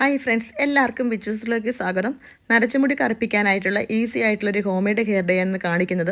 Hi friends, എല്ലാവർക്കും വിച്ചൂസിലേക്ക് സ്വാഗതം. നരച്ചുമുടി കറുപ്പിക്കാനായിട്ടുള്ള easy ആയിട്ടുള്ളൊരു ഹോം മെയ്ഡ് ഹെയർ ഡേ ആണ് കാണിക്കുന്നത്.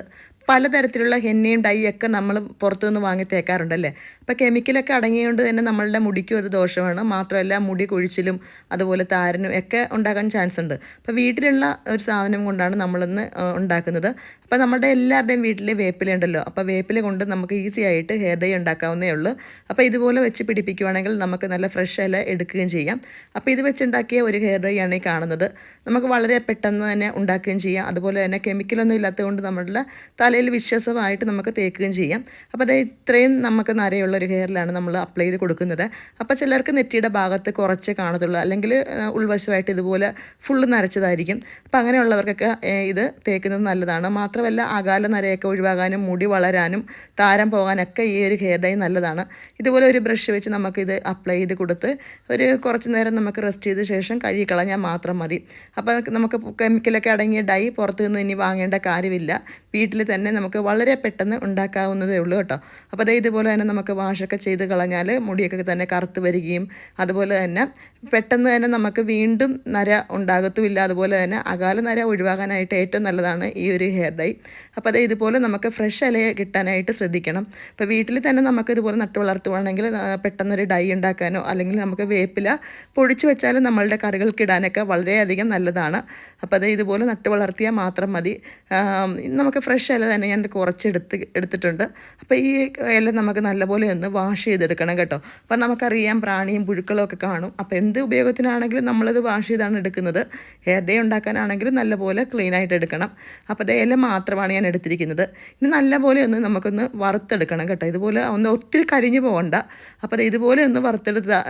പലതരത്തിലുള്ള ഹെന്നയും ഡൈ ഒക്കെ നമ്മൾ പുറത്തുനിന്ന് വാങ്ങി തേക്കാറുണ്ടല്ലേ. അപ്പോൾ കെമിക്കലൊക്കെ അടങ്ങിയതുകൊണ്ട് തന്നെ നമ്മളുടെ മുടിക്കും ഒരു ദോഷമാണ്. മാത്രമല്ല മുടി കൊഴിച്ചിലും അതുപോലെ താരനും ഒക്കെ ഉണ്ടാകാൻ ചാൻസ് ഉണ്ട്. അപ്പോൾ വീട്ടിലുള്ള ഒരു സാധനം കൊണ്ടാണ് നമ്മളിന്ന് ഉണ്ടാക്കുന്നത്. അപ്പോൾ നമ്മുടെ എല്ലാവരുടെയും വീട്ടിൽ വേപ്പില ഉണ്ടല്ലോ. അപ്പോൾ വേപ്പില കൊണ്ട് നമുക്ക് ഈസി ആയിട്ട് ഹെയർ ഡൈ ഉണ്ടാക്കാവുന്നേ ഉള്ളൂ. അപ്പോൾ ഇതുപോലെ വെച്ച് പിടിപ്പിക്കുകയാണെങ്കിൽ നമുക്ക് നല്ല ഫ്രഷ് ഇല എടുക്കുകയും ചെയ്യാം. അപ്പോൾ ഇത് വെച്ചുണ്ടാക്കിയ ഒരു ഹെയർ ഡൈ ആണ് ഈ കാണുന്നത്. നമുക്ക് വളരെ പെട്ടെന്ന് തന്നെ ഉണ്ടാക്കുകയും ചെയ്യാം. അതുപോലെ തന്നെ കെമിക്കലൊന്നും ഇല്ലാത്തതുകൊണ്ട് നമ്മളുടെ തലയിൽ വിശ്വാസമായിട്ട് നമുക്ക് തേക്കുകയും ചെയ്യാം. അപ്പോൾ അത് ഇത്രയും നമുക്ക് നരയുള്ള ഒരു ഹെയറിലാണ് നമ്മൾ അപ്ലൈ ചെയ്ത് കൊടുക്കുന്നത്. അപ്പോൾ ചിലർക്ക് നെറ്റിയുടെ ഭാഗത്ത് കുറച്ച് കാണത്തുള്ളൂ, അല്ലെങ്കിൽ ഉൾവശമായിട്ട് ഇതുപോലെ ഫുള്ള് നരച്ചതായിരിക്കും. അപ്പോൾ അങ്ങനെയുള്ളവർക്കൊക്കെ ഇത് തേക്കുന്നത് നല്ലതാണ്. മാത്രമല്ല അകാല നരയൊക്കെ ഒഴിവാകാനും മുടി വളരാനും താരം പോകാനൊക്കെ ഈ ഒരു ഹെയർ ഡൈ നല്ലതാണ്. ഇതുപോലെ ഒരു ബ്രഷ് വെച്ച് നമുക്കിത് അപ്ലൈ ചെയ്ത് കൊടുത്ത് ഒരു കുറച്ച് നേരം നമുക്ക് റെസ്റ്റ് ചെയ്ത ശേഷം കഴുകി കളഞ്ഞാൽ മാത്രം മതി. അപ്പോൾ നമുക്ക് കെമിക്കലൊക്കെ അടങ്ങിയ ഡൈ പുറത്തു നിന്ന് ഇനി വാങ്ങേണ്ട കാര്യമില്ല. വീട്ടിൽ തന്നെ നമുക്ക് വളരെ പെട്ടെന്ന് ഉണ്ടാക്കാവുന്നതേ ഉള്ളൂ കേട്ടോ. അപ്പോൾ അതേ ഇതുപോലെ തന്നെ നമുക്ക് വാഷൊക്കെ ചെയ്ത് കളഞ്ഞാൽ മുടിയൊക്കെ തന്നെ കറുത്ത് വരികയും അതുപോലെ തന്നെ പെട്ടെന്ന് തന്നെ നമുക്ക് വീണ്ടും നര ഉണ്ടാകത്തുമില്ല. അതുപോലെ തന്നെ അകാല നര ഒഴിവാക്കാനായിട്ട് ഏറ്റവും നല്ലതാണ് ഈ ഒരു ഹെയർ ഡൈ. അപ്പോൾ അതേ ഇതുപോലെ നമുക്ക് ഫ്രഷ് ഇല കിട്ടാനായിട്ട് ശ്രദ്ധിക്കണം. അപ്പോൾ വീട്ടിൽ തന്നെ നമുക്ക് ഇതുപോലെ നട്ട് വളർത്തുവാണെങ്കിൽ പെട്ടെന്നൊരു ഡൈ ഉണ്ടാക്കാനോ അല്ലെങ്കിൽ നമുക്ക് വേപ്പില പൊടിച്ച് വെച്ചാൽ നമ്മളുടെ കറികൾക്കിടാനൊക്കെ വളരെയധികം നല്ലതാണ്. അപ്പോൾ അത് ഇതുപോലെ നട്ട് വളർത്തിയാൽ മാത്രം മതി. നമുക്ക് ഫ്രഷ് ഇല തന്നെ ഞാൻ കുറച്ച് എടുത്തിട്ടുണ്ട്. അപ്പോൾ ഈ ഇല നമുക്ക് നല്ലപോലെ ഒന്ന് വാഷ് ചെയ്തെടുക്കണം കേട്ടോ. അപ്പോൾ നമുക്കറിയാം പ്രാണിയും പുഴുക്കളും ഒക്കെ കാണും. അപ്പോൾ എന്ത് ഉപയോഗത്തിനാണെങ്കിലും നമ്മളത് വാഷ് ചെയ്താണ് എടുക്കുന്നത്. ഹെയർ ഡേ ഉണ്ടാക്കാനാണെങ്കിലും നല്ലപോലെ ക്ലീൻ ആയിട്ട് എടുക്കണം. അപ്പോൾ അത് ഇല മാത്രമാണ് ഞാൻ എടുത്തിരിക്കുന്നത്. ഇനി നല്ലപോലെ ഒന്ന് നമുക്കൊന്ന് വറുത്തെടുക്കണം കേട്ടോ. ഇതുപോലെ ഒന്ന് ഒത്തിരി കരിഞ്ഞു പോകണ്ട. അപ്പോൾ അത് ഇതുപോലെ ഒന്ന്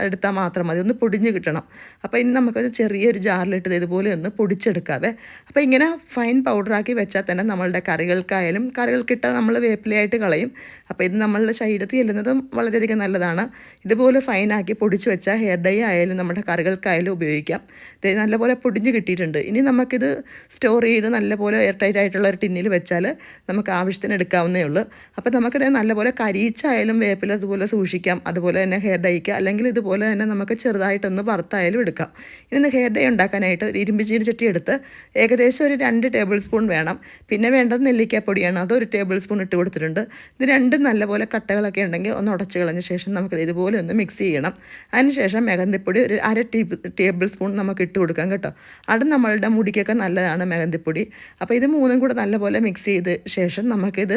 എടുത്താൽ മാത്രം മതി, ഒന്ന് പൊടിഞ്ഞ് കിട്ടണം. അപ്പോൾ ഇനി നമുക്കത് ചെറിയൊരു ജാറിലിട്ട് ഇതുപോലെ ഒന്ന് പൊടിച്ചെടുക്കാവേ. അപ്പോൾ ഇങ്ങനെ ഫൈൻ പൗഡറാക്കി വെച്ചാൽ തന്നെ നമ്മളുടെ കറികൾക്കിട്ട നമ്മൾ വേപ്പിലയായിട്ട് കളയും. അപ്പോൾ ഇത് നമ്മളുടെ ശരീരത്തിൽ ചെല്ലുന്നതും വളരെയധികം നല്ലതാണ്. ഇതുപോലെ ഫൈനാക്കി പൊടിച്ച് വെച്ചാൽ ഹെയർ ഡൈ ആയാലും നമ്മുടെ കറികൾക്കായാലും ഉപയോഗിക്കാം. ഇത് നല്ലപോലെ പൊടിഞ്ഞ് കിട്ടിയിട്ടുണ്ട്. ഇനി നമുക്കിത് സ്റ്റോർ ചെയ്ത് നല്ലപോലെ എയർ ടൈറ്റ് ആയിട്ടുള്ള ഒരു ടിന്നിൽ വെച്ചാൽ നമുക്ക് ആവശ്യത്തിന് എടുക്കാവുന്നേ ഉള്ളൂ. അപ്പോൾ നമുക്കിത് നല്ലപോലെ കരിയിച്ചായാലും വേപ്പില അതുപോലെ സൂക്ഷിക്കാം. അതുപോലെ തന്നെ ഹെയർ ഡൈക്ക് അല്ലെങ്കിൽ ഇതുപോലെ തന്നെ നമുക്ക് ചെറുതായിട്ടൊന്ന് വറുത്തായാലും എടുക്കാം. ഇനി ഹെയർ ഡൈ ഉണ്ടാക്കാനായിട്ട് ഒരു ഇരുമ്പ് ചീനിച്ചട്ടി എടുത്ത് ഏകദേശം ഒരു 2 ടേബിൾ സ്പൂൺ വേണം. പിന്നെ വേണ്ടത് നെല്ലിക്കാപ്പൊടിയാണ്, അതൊരു ടേബിൾ സ്പൂൺ ഇട്ട് കൊടുത്തിട്ടുണ്ട്. ഇത് രണ്ടും നല്ലപോലെ കട്ടകളൊക്കെ ഉണ്ടെങ്കിൽ ഒന്ന് ഉടച്ച് കളഞ്ഞ ശേഷം നമുക്കത് ഇതുപോലെ ഒന്ന് മിക്സ് ചെയ്യണം. അതിനുശേഷം മെഹന്തിപ്പൊടി ഒരു 1/2 ടേബിൾ സ്പൂൺ നമുക്ക് ഇട്ട് കൊടുക്കാം കേട്ടോ. അത് നമ്മളുടെ മുടിക്കൊക്കെ നല്ലതാണ് മെഹന്തിപ്പൊടി. അപ്പോൾ ഇത് മൂന്നും കൂടെ നല്ലപോലെ മിക്സ് ചെയ്ത ശേഷം നമുക്കിത്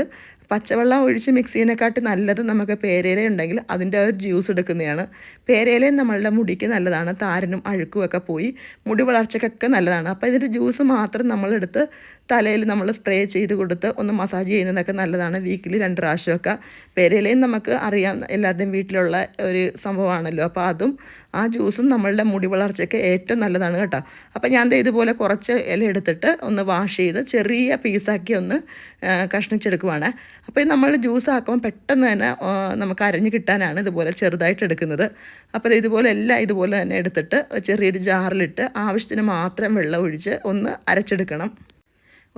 പച്ചവെള്ളം ഒഴിച്ച് മിക്സ് ചെയ്യുന്നതിനെക്കാട്ടി നല്ലത് നമുക്ക് പേരയില ഉണ്ടെങ്കിൽ അതിൻ്റെ ഒരു ജ്യൂസ് എടുക്കുന്നതാണ്. പേരയിലയും നമ്മളുടെ മുടിക്ക് നല്ലതാണ്, താരനും അഴുക്കും ഒക്കെ പോയി മുടി വളർച്ചയ്ക്കൊക്കെ നല്ലതാണ്. അപ്പോൾ ഇതിൻ്റെ ജ്യൂസ് മാത്രം നമ്മളെടുത്ത് തലയിൽ നമ്മൾ സ്പ്രേ ചെയ്ത് കൊടുത്ത് ഒന്ന് മസാജ് ചെയ്യുന്നതൊക്കെ നല്ലതാണ്. വീക്കിലി 2 പ്രാവശ്യമൊക്കെ. പേരയിലയും നമുക്ക് അറിയാം, എല്ലാവരുടെയും വീട്ടിലുള്ള ഒരു സംഭവമാണല്ലോ. അപ്പോൾ അതും ആ ജ്യൂസും നമ്മളുടെ മുടി വളർച്ചയ്ക്ക് ഏറ്റവും നല്ലതാണ് കേട്ടോ. അപ്പോൾ ഞാൻ ഇതുപോലെ കുറച്ച് ഇല എടുത്തിട്ട് ഒന്ന് വാഷ് ചെയ്ത് ചെറിയ പീസാക്കി ഒന്ന് കഷ്ണിച്ചെടുക്കുവാണ്. അപ്പോൾ ഇത് നമ്മൾ ജ്യൂസ് ആക്കുമ്പോൾ പെട്ടെന്ന് തന്നെ നമുക്ക് അരഞ്ഞ് കിട്ടാനാണ് ഇതുപോലെ ചെറുതായിട്ട് എടുക്കുന്നത്. അപ്പോൾ ഇതുപോലെ എല്ലാം ഇതുപോലെ തന്നെ എടുത്തിട്ട് ചെറിയൊരു ജാറിലിട്ട് ആവശ്യത്തിന് മാത്രം വെള്ളം ഒഴിച്ച് ഒന്ന് അരച്ചെടുക്കണം.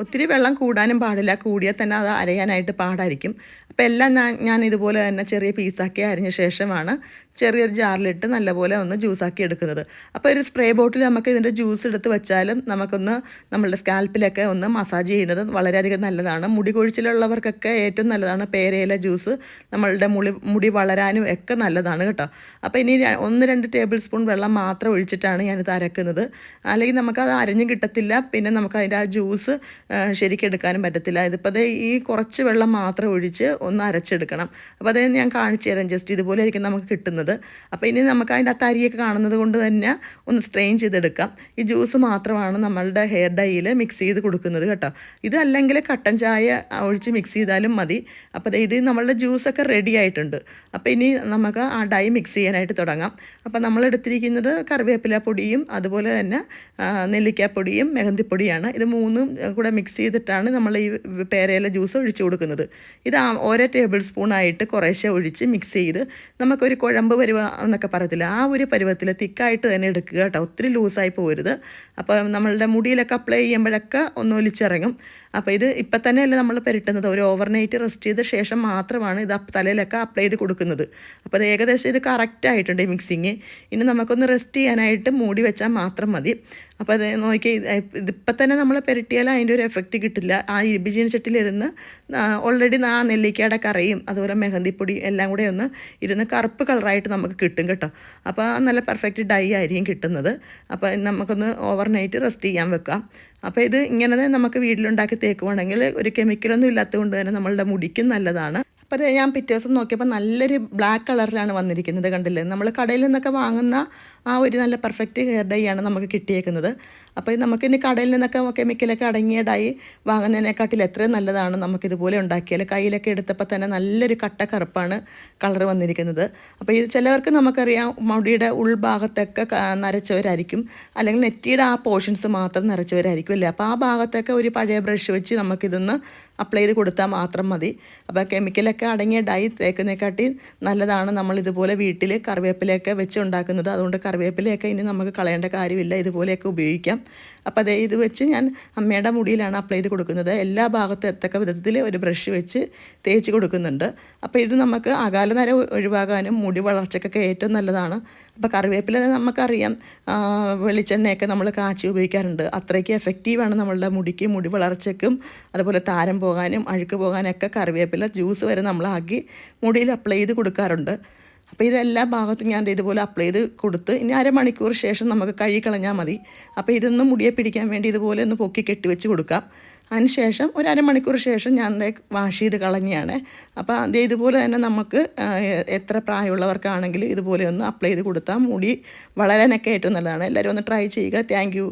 ഒത്തിരി വെള്ളം കൂടാനും പാടില്ല, കൂടിയാൽ തന്നെ അത് അരയാനായിട്ട് പാടായിരിക്കും. അപ്പോൾ എല്ലാം ഞാൻ ഇതുപോലെ തന്നെ ചെറിയ പീസാക്കി അരിഞ്ഞ ശേഷമാണ് ചെറിയൊരു ജാറിലിട്ട് നല്ലപോലെ ഒന്ന് ജ്യൂസാക്കി എടുക്കുന്നത്. അപ്പോൾ ഒരു സ്പ്രേ ബോട്ടിൽ നമുക്ക് ഇതിൻ്റെ ജ്യൂസ് എടുത്ത് വെച്ചാലും നമുക്കൊന്ന് നമ്മളുടെ സ്കാൽപ്പിലൊക്കെ ഒന്ന് മസാജ് ചെയ്യുന്നത് വളരെയധികം നല്ലതാണ്. മുടി കൊഴിച്ചിലുള്ളവർക്കൊക്കെ ഏറ്റവും നല്ലതാണ് പേരയില ജ്യൂസ്. നമ്മളുടെ മുടി വളരാനും ഒക്കെ നല്ലതാണ് കേട്ടോ. അപ്പോൾ ഇനി 1-2 ടേബിൾ സ്പൂൺ വെള്ളം മാത്രം ഒഴിച്ചിട്ടാണ് ഞാനിത് അരക്കുന്നത്. അല്ലെങ്കിൽ നമുക്കത് അരഞ്ഞും കിട്ടത്തില്ല, പിന്നെ നമുക്ക് അതിൻ്റെ ആ ജ്യൂസ് ശരിക്കെടുക്കാനും പറ്റത്തില്ല. ഇതിപ്പോൾ അത് ഈ കുറച്ച് വെള്ളം മാത്രം ഒഴിച്ച് ഒന്ന് അരച്ചെടുക്കണം. അപ്പോൾ അത് ഞാൻ കാണിച്ചു തരാം. ജസ്റ്റ് ഇതുപോലെ ആയിരിക്കും നമുക്ക് കിട്ടുന്നത്. അപ്പോൾ ഇനി നമുക്ക് അതിൻ്റെ ആ തരിയൊക്കെ കാണുന്നത് കൊണ്ട് തന്നെ ഒന്ന് സ്ട്രെയിൻ ചെയ്തെടുക്കാം. ഈ ജ്യൂസ് മാത്രമാണ് നമ്മളുടെ ഹെയർ ഡൈയിൽ മിക്സ് ചെയ്ത് കൊടുക്കുന്നത് കേട്ടോ. ഇതല്ലെങ്കിൽ കട്ടൻ ചായ ഒഴിച്ച് മിക്സ് ചെയ്താലും മതി. അപ്പോൾ ഇത് നമ്മളുടെ ജ്യൂസൊക്കെ റെഡി ആയിട്ടുണ്ട്. അപ്പോൾ ഇനി നമുക്ക് ആ ഡൈ മിക്സ് ചെയ്യാനായിട്ട് തുടങ്ങാം. അപ്പോൾ നമ്മൾ എടുത്തിരിക്കുന്നത് കറിവേപ്പില പൊടിയും അതുപോലെ തന്നെ നെല്ലിക്കാപ്പൊടിയും മെഹന്തിപ്പൊടിയാണ്. ഇത് മൂന്നും കൂടെ മിക്സ് ചെയ്തിട്ടാണ് നമ്മൾ ഈ പേരയില ജ്യൂസ് ഒഴിച്ച് കൊടുക്കുന്നത്. ഇത് 1 ടേബിൾ സ്പൂണായിട്ട് കുറേശ്ശെ ഒഴിച്ച് മിക്സ് ചെയ്ത് നമുക്കൊരു കുഴമ്പ് പരുവ എന്നൊക്കെ പറയത്തില്ല, ആ ഒരു പരുവത്തിൽ തിക്കായിട്ട് തന്നെ എടുക്കുക കേട്ടോ. ഒത്തിരി ലൂസായി പോകരുത്. അപ്പോൾ നമ്മളുടെ മുടിയിലൊക്കെ അപ്ലൈ ചെയ്യുമ്പോഴൊക്കെ ഒന്ന് ഒലിച്ചിറങ്ങും. അപ്പോൾ ഇത് ഇപ്പം തന്നെയല്ല നമ്മൾ പുരട്ടുന്നത്, ഒരു ഓവർനൈറ്റ് റെസ്റ്റ് ചെയ്ത ശേഷം മാത്രമാണ് ഇത് തലയിലൊക്കെ അപ്ലൈ ചെയ്ത് കൊടുക്കുന്നത്. അപ്പോൾ അത് ഏകദേശം ഇത് കറക്റ്റ് ആയിട്ടുണ്ട് ഈ മിക്സിങ്. ഇനി നമുക്കൊന്ന് റെസ്റ്റ് ചെയ്യാനായിട്ട് മൂടി വെച്ചാൽ മാത്രം മതി. അപ്പോൾ അത് നോക്കി ഇതിപ്പം തന്നെ നമ്മൾ പുരട്ടിയാൽ അതിൻ്റെ ഒരു എഫക്റ്റ് കിട്ടില്ല. ആ ഇരുമ്പ് ചീനച്ചട്ടിയിലിരുന്ന് ഓൾറെഡി ആ നെല്ലിക്കയുടെ കറിയും അതുപോലെ മെഹന്തിപ്പൊടി എല്ലാം കൂടെ ഒന്ന് ഇരുന്ന് കറുപ്പ് കളറായിട്ട് നമുക്ക് കിട്ടും കേട്ടോ. അപ്പോൾ നല്ല പെർഫെക്റ്റ് ഡൈ ആയിരിക്കും കിട്ടുന്നത്. അപ്പോൾ നമുക്കൊന്ന് ഓവർനൈറ്റ് റെസ്റ്റ് ചെയ്യാൻ വെക്കാം. അപ്പോൾ ഇത് ഇങ്ങനെ നമുക്ക് വീട്ടിലുണ്ടാക്കി തേക്കുവാണെങ്കിൽ ഒരു കെമിക്കലൊന്നും ഇല്ലാത്തത് കൊണ്ട് തന്നെ നമ്മളുടെ മുടിക്കും നല്ലതാണ്. അപ്പോൾ അത് ഞാൻ പിറ്റേ ദിവസം നോക്കിയപ്പോൾ നല്ലൊരു ബ്ലാക്ക് കളറിലാണ് വന്നിരിക്കുന്നത്, കണ്ടില്ലേ? നമ്മൾ കടയിൽ നിന്നൊക്കെ വാങ്ങുന്ന ആ ഒരു നല്ല പെർഫെക്റ്റ് ഹെയർ ഡൈ ആണ് നമുക്ക് കിട്ടിയേക്കുന്നത്. അപ്പോൾ നമുക്കിനി കടയിൽ നിന്നൊക്കെ കെമിക്കലൊക്കെ അടങ്ങിയ ഡൈ വാങ്ങുന്നതിനെക്കാട്ടിൽ എത്രയും നല്ലതാണ് നമുക്കിതുപോലെ ഉണ്ടാക്കിയാൽ. കയ്യിലൊക്കെ എടുത്തപ്പോൾ തന്നെ നല്ലൊരു കട്ട കറുപ്പാണ് കളർ വന്നിരിക്കുന്നത്. അപ്പോൾ ഇത് ചിലവർക്ക് നമുക്കറിയാം മുടിയുടെ ഉൾഭാഗത്തൊക്കെ നരച്ചവരായിരിക്കും, അല്ലെങ്കിൽ നെറ്റിയുടെ ആ പോർഷൻസ് മാത്രം നരച്ചവരായിരിക്കും അല്ലേ. അപ്പോൾ ആ ഭാഗത്തൊക്കെ ഒരു പഴയ ബ്രഷ് വെച്ച് നമുക്കിതൊന്ന് അപ്ലൈ ചെയ്ത് കൊടുത്താൽ മാത്രം മതി. അപ്പോൾ കെമിക്കലൊക്കെ അടങ്ങിയ ഡൈ തേക്കുന്നതിനെക്കാട്ടി നല്ലതാണ് നമ്മളിതുപോലെ വീട്ടിൽ കറിവേപ്പിലയൊക്കെ വെച്ച് ഉണ്ടാക്കുന്നത്. അതുകൊണ്ട് കറിവേപ്പിലയൊക്കെ ഇനി നമുക്ക് കളയേണ്ട കാര്യമില്ല, ഇതുപോലെയൊക്കെ ഉപയോഗിക്കാം. അപ്പോൾ അതേ ഇത് വെച്ച് ഞാൻ അമ്മയുടെ മുടിയിലാണ് അപ്ലൈ ചെയ്ത് കൊടുക്കുന്നത്. എല്ലാ ഭാഗത്തും എത്തക്ക വിധത്തിൽ ഒരു ബ്രഷ് വെച്ച് തേച്ച് കൊടുക്കുന്നുണ്ട്. അപ്പോൾ ഇത് നമുക്ക് അകാലനര ഒഴിവാകാനും മുടി വളർച്ചയ്ക്കൊക്കെ ഏറ്റവും നല്ലതാണ്. അപ്പോൾ കറിവേപ്പില നമുക്കറിയാം വെളിച്ചെണ്ണയൊക്കെ നമ്മൾ കാച്ചി ഉപയോഗിക്കാറുണ്ട്. അത്രയ്ക്ക് എഫക്റ്റീവാണ് നമ്മളുടെ മുടിക്ക്, മുടി വളർച്ചയ്ക്കും അതുപോലെ താരം പോകാനും അഴുക്ക് പോകാനൊക്കെ കറിവേപ്പില ജ്യൂസ് വരെ നമ്മളാക്കി മുടിയിൽ അപ്ലൈ ചെയ്ത് കൊടുക്കാറുണ്ട്. അപ്പോൾ ഇതെല്ലാ ഭാഗത്തും ഞാൻ ഇതുപോലെ അപ്ലൈ ചെയ്ത് കൊടുത്ത് ഇനി അരമണിക്കൂർ ശേഷം നമുക്ക് കഴുകിക്കളഞ്ഞാൽ മതി. അപ്പോൾ ഇതൊന്ന് മുടിയെ പിടിക്കാൻ വേണ്ടി ഇതുപോലെ ഒന്ന് പൊക്കി കെട്ടിവെച്ച് കൊടുക്കാം. അതിന് ശേഷം ഒരു അരമണിക്കൂർ ശേഷം ഞാൻ വാഷ് ചെയ്ത് കളഞ്ഞാണ്. അപ്പോൾ അതേ ഇതുപോലെ തന്നെ നമുക്ക് എത്ര പ്രായമുള്ളവർക്കാണെങ്കിലും ഇതുപോലെ ഒന്ന് അപ്ലൈ ചെയ്ത് കൊടുത്താൽ മുടി വളരാനൊക്കെ ഏറ്റവും നല്ലതാണ്. എല്ലാവരും ഒന്ന് ട്രൈ ചെയ്യുക. Thank you.